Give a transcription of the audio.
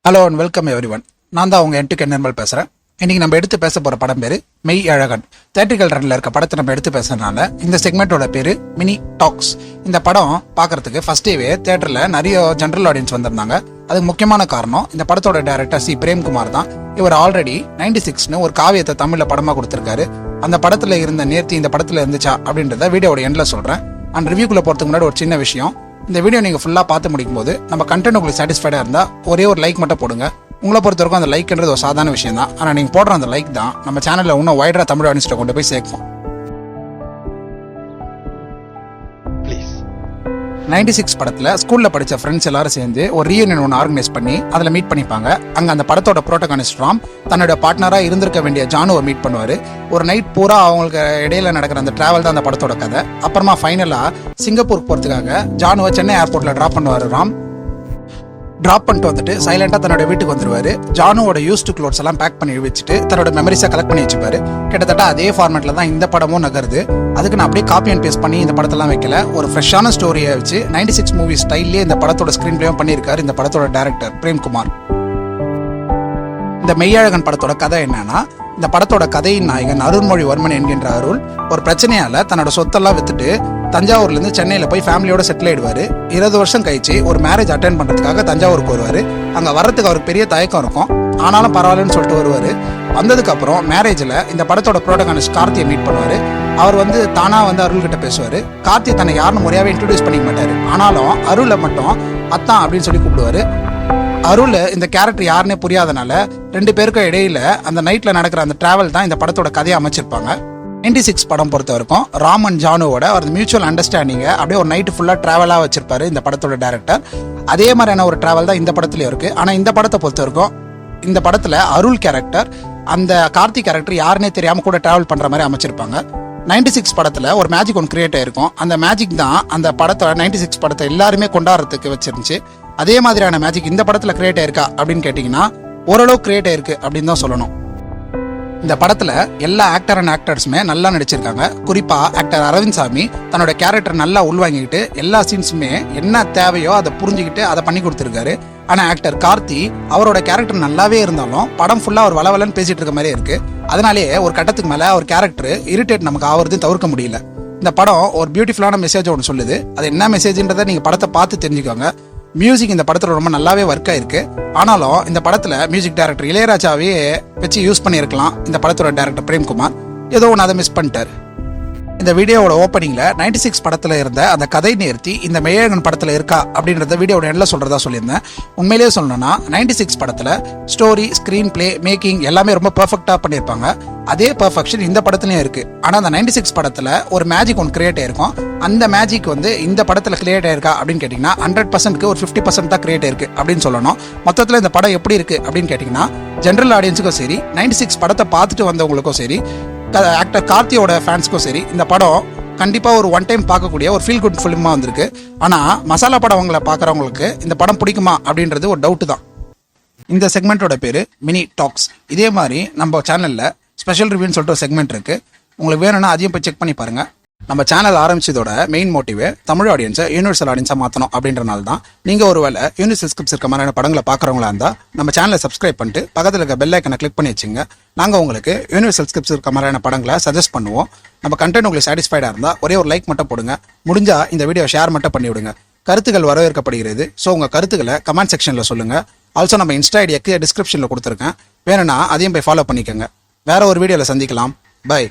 Hello and welcome everyone. நான் தான் உங்கள் என்ட்டுக்கு நிர்மல் பேசுகிறேன். இன்றைக்கி நம்ம எடுத்து பேச போகிற படம் பேர் மெய் அழகன். தியேட்டரிக்கல் ரன்னில் இருக்க படத்தை நம்ம எடுத்து பேசுறதுனால இந்த செக்மெண்ட்டோட பேர் மினி டாக்ஸ். இந்த படம் பார்க்கறதுக்கு ஃபர்ஸ்ட் டேவே தியேட்டரில் நிறைய ஜென்ரல் ஆடியன்ஸ் வந்திருந்தாங்க. அதுக்கு முக்கியமான காரணம் இந்த படத்தோட டைரக்டர் சி பிரேம்குமார் தான். இவர் ஆல்ரெடி 96ன்னு ஒரு காவியத்தை தமிழில் படமாக கொடுத்துருக்காரு. அந்த படத்தில் இருந்த நேர்த்தி இந்த படத்தில் இருந்துச்சா அப்படின்றத வீடியோட எண்டில் சொல்கிறேன். அண்ட் ரிவ்யூக்குள்ளே போகிறதுக்கு முன்னாடி ஒரு சின்ன விஷயம். இந்த வீடியோ நீங்கள் ஃபுல்லாக பார்த்து முடிக்கும் போது நம்ம கண்டென்ட் உங்களுக்கு சாட்டிஸ்ஃபைடாக இருந்தால் ஒரே ஒரு லைக் மட்டும் போடுங்க. உங்களை பொறுத்த வரைக்கும் அந்த லைக்ன்றது ஒரு சாதாரண விஷயம் தான். ஆனால் நீங்கள் போடுற அந்த லைக் தான் நம்ம சேனலில் இன்னும் வைடராக தமிழ் ஆடியன்ஸ்ட்டை கொண்டு போய் சேர்க்கும். 96 படத்தில் ஸ்கூலில் படித்த ஃப்ரெண்ட்ஸ் எல்லாரும் சேர்ந்து ஒரு ரீயூனியன் ஒன்று ஆர்கனைஸ் பண்ணி அதில் மீட் பண்ணிப்பாங்க. அங்கே அந்த படத்தோட புரோட்டகானிஸ்ட் ராம் தன்னோட பார்ட்னராக இருந்திருக்க வேண்டிய ஜானுவை மீட் பண்ணுவார். ஒரு நைட் பூரா அவங்களுக்கு இடையில நடக்கிற அந்த டிராவல் தான் அந்த படத்தோட கதை. அப்புறமா ஃபைனலாக சிங்கப்பூருக்கு போகிறதுக்காக ஜானுவை சென்னை ஏர்போர்ட்டில் ட்ராப் பண்ணுவார் ராம். ட்ராப் பண்ணிட்டு வந்துட்டு சைலண்டாக தன்னோட வீட்டுக்கு வந்துருவாரு. ஜானுவோட யூஸ்டு க்ளோத்ஸ் எல்லாம் பேக் பண்ணி வச்சுட்டு தன்னோட மெமரிஸை கலெக்ட் பண்ணி வச்சுப்பாரு. கிட்டத்தட்ட அதே ஃபார்மேட்டில் தான் இந்த படமும் நகருது. அதுக்கு நான் அப்படியே காப்பி அண்ட் பேஸ்ட் பண்ணி இந்த படத்தெல்லாம் வைக்கல. ஒரு ஃப்ரெஷ்ஷான ஸ்டோரியை வச்சு 96 மூவி ஸ்டைல்லேயே இந்த படத்தோட ஸ்க்ரீன் பிளேயும் பண்ணியிருக்காரு இந்த படத்தோட டைரக்டர் பிரேம்குமார். இந்த மெய்யழகன் படத்தோட கதை என்னன்னா, இந்த படத்தோட கதையின் நாயகன் அருள்மொழிவர்மன் என்கின்ற அருள் ஒரு பிரச்சனையால தன்னோட சொத்தெல்லாம் வித்துட்டு தஞ்சாவூர்லேருந்து சென்னையில் போய் ஃபேமிலியோட செட்டில் ஆயிடுவார். 20 வருஷம் கழிச்சு ஒரு மேரேஜ் அட்டென்ட் பண்ணுறதுக்காக தஞ்சாவூருக்கு வருவார். அங்கே வர்றதுக்கு அவருக்கு பெரிய தயக்கம் இருக்கும். ஆனாலும் பரவாயில்லன்னு சொல்லிட்டு வருவார். வந்ததுக்கப்புறம் மேரேஜில் இந்த படத்தோட புரோட்டகானிஸ்ட் கார்த்தியை மீட் பண்ணுவார். அவர் தானாக அருள்கிட்ட பேசுவார். கார்த்தி தன்னை யாருன்னு முறையாகவே இன்ட்ரடியூஸ் பண்ணிக்க மாட்டார். ஆனாலும் அருளை மட்டும் அத்தான் அப்படின்னு சொல்லி கூப்பிடுவார். அருள் இந்த கேரக்டர் யாருன்னே புரியாதனால ரெண்டு பேருக்கும் இடையில அந்த நைட்டில் நடக்கிற அந்த டிராவல் தான் இந்த படத்தோட கதையை அமைச்சிருப்பாங்க. 96 படம் பொறுத்த வரைக்கும் ராம் அண்ட் ஜானுவோட ஒரு மியூச்சுவல் அண்டர்ஸ்டாண்டிங்கை அப்படியே ஒரு நைட்டு ஃபுல்லாக ட்ராவலாக வச்சிருப்பாரு இந்த படத்தோட டைரக்டர். அதே மாதிரியான ஒரு ட்ராவல் தான் இந்த படத்துலையும் இருக்குது. ஆனால் இந்த படத்தை பொறுத்த வரைக்கும் இந்த படத்தில் அருள் கேரக்டர் அந்த கார்த்திக் கேரக்டர் யாருன்னே தெரியாமல் கூட ட்ராவல் பண்ணுற மாதிரி அமைச்சிருப்பாங்க. 96 படத்தில் ஒரு மேஜிக் ஒன்று கிரியேட் ஆயிருக்கும். அந்த மேஜிக் தான் அந்த படத்தோட 96 படத்தை எல்லாருமே கொண்டாடுறதுக்கு வச்சிருந்துச்சு. அதே மாதிரியான மேஜிக் இந்த படத்தில் கிரியேட் ஆயிருக்கா அப்படின்னு கேட்டிங்கன்னா ஓரளவு கிரியேட் ஆயிருக்கு அப்படின்னு தான் சொல்லணும். இந்த படத்தில் எல்லா ஆக்டர் அண்ட் ஆக்டர்ஸுமே நல்லா நடிச்சிருக்காங்க. குறிப்பாக ஆக்டர் அரவிந்த் சாமி தன்னோட கேரக்டர் நல்லா உள்வாங்கிக்கிட்டு எல்லா சீன்ஸுமே என்ன தேவையோ அதை புரிஞ்சுக்கிட்டு அதை பண்ணி கொடுத்துருக்காரு. ஆனால் ஆக்டர் கார்த்தி அவரோட கேரக்டர் நல்லாவே இருந்தாலும் படம் ஃபுல்லாக ஒரு வளவலன்னு பேசிட்டு இருக்க மாதிரியே இருக்கு. அதனாலேயே ஒரு கட்டத்துக்கு மேலே ஒரு கேரக்டர் இரிட்டேட் நமக்கு ஆகிறது தவிர்க்க முடியல. இந்த படம் ஒரு பியூட்டிஃபுல்லான மெசேஜ் ஒன்று சொல்லுது. அது என்ன மெசேஜ்ன்றதை நீங்கள் படத்தை பார்த்து தெரிஞ்சுக்கோங்க. மியூசிக் இந்த படத்தில் ரொம்ப நல்லாவே ஒர்க் ஆயிருக்கு. ஆனாலும் இந்த படத்தில் மியூசிக் டைரக்டர் இளையராஜாவே வச்சு யூஸ் பண்ணியிருக்கலாம் இந்த படத்தோட டைரக்டர் பிரேம்குமார். ஏதோ ஒன்று அதை மிஸ் பண்ணிட்டார். இந்த வீடியோவோட ஓப்பனிங்ல 96 படத்தில் இருந்த அந்த கதை நேர்த்தி இந்த மெய்யழகன் படத்தில் இருக்கா அப்படின்றத வீடியோட எண்ணில் சொல்றதா சொல்லியிருந்தேன். உண்மையிலேயே சொல்லணும்னா 96 படத்தில் ஸ்டோரி, ஸ்க்ரீன் பிளே, மேக்கிங் எல்லாமே ரொம்ப பெர்ஃபெக்டாக பண்ணியிருப்பாங்க. அதே பெர்ஃபெக்ஷன் இந்த படத்துலையும் இருக்கு. ஆனால் அந்த 96 படத்தில் ஒரு மேஜிக் ஒன்று கிரியேட் ஆயிருக்கும். அந்த மேஜிக் இந்த படத்தில் கிரியேட் ஆயிருக்கா அப்படின்னு கேட்டிங்கன்னா 100%க்கு ஒரு 50% தான் கிரியேட் ஆயிருக்கு அப்படின்னு சொல்லணும். மொத்தத்தில் இந்த படம் எப்படி இருக்கு அப்படின்னு கேட்டிங்கன்னா ஜென்ரல் ஆடியன்ஸுக்கும் சரி, 96 படத்தை பார்த்துட்டு வந்தவங்களுக்கும் சரி, ஆக்டர் கார்த்தியோட ஃபேன்ஸ்க்கும் சரி, இந்த படம் கண்டிப்பாக ஒரு ஒன் டைம் பார்க்கக்கூடிய ஒரு ஃபீல் குட் ஃபிலிமாக வந்திருக்கு. ஆனால் மசாலா படங்களை பார்க்குறவங்களுக்கு இந்த படம் பிடிக்குமா அப்படின்றது ஒரு டவுட்டு தான். இந்த செக்மெண்ட்டோட பேர் மினி டாக்ஸ். இதே மாதிரி நம்ம சேனலில் ஸ்பெஷல் ரிவ்யூன்னு சொல்லிட்டு ஒரு செக்மெண்ட் இருக்குது. உங்களுக்கு வேணும்னா அதையும் போய் செக் பண்ணி பாருங்கள். நம்ம சேனல் ஆரம்பிச்சதோட மெயின் மோட்டிவே தமிழ் ஆடியன்ஸை யூனிவர்சல் ஆடியன்ஸாக மாற்றணும் அப்படின்றனால தான். நீங்கள் ஒரு வேளை யூனிவர்சல் ஸ்கிரிப்ட்ஸ் இருக்க மாதிரியான படங்களை பார்க்குறவங்களா இருந்தால் நம்ம சேனலை சப்ஸ்கிரைப் பண்ணிட்டு பக்கத்தில் இருக்க பெல் ஐக்கனை கிளிக் பண்ணி வச்சுங்க. நாங்கள் உங்களுக்கு யூனிவர்சல் ஸ்கிரிப்ட்ஸ் இருக்க மாதிரியான படங்களை சஜஸ்ட் பண்ணுவோம். நம்ம கண்டென்ட் உங்களுக்கு சாட்டிஸ்ஃபைடாக இருந்தால் ஒரே ஒரு லைக் மட்டும் போடுங்க. முடிஞ்சால் இந்த வீடியோ ஷேர் மட்டும் பண்ணி விடுங்க. கருத்துக்கள் வரவேற்கப்படுகிறது. ஸோ உங்கள் கருத்துக்களை கமெண்ட் செக்ஷனில் சொல்லுங்கள். ஆல்சோ நம்ம இன்ஸ்டா ஐடியாக்கு டிஸ்கிரிப்ஷனில் கொடுத்துருக்கேன். வேணும்னா அதையும் போய் ஃபாலோ பண்ணிக்கோங்க. வேற ஒரு வீடியோவில் சந்திக்கலாம். பை.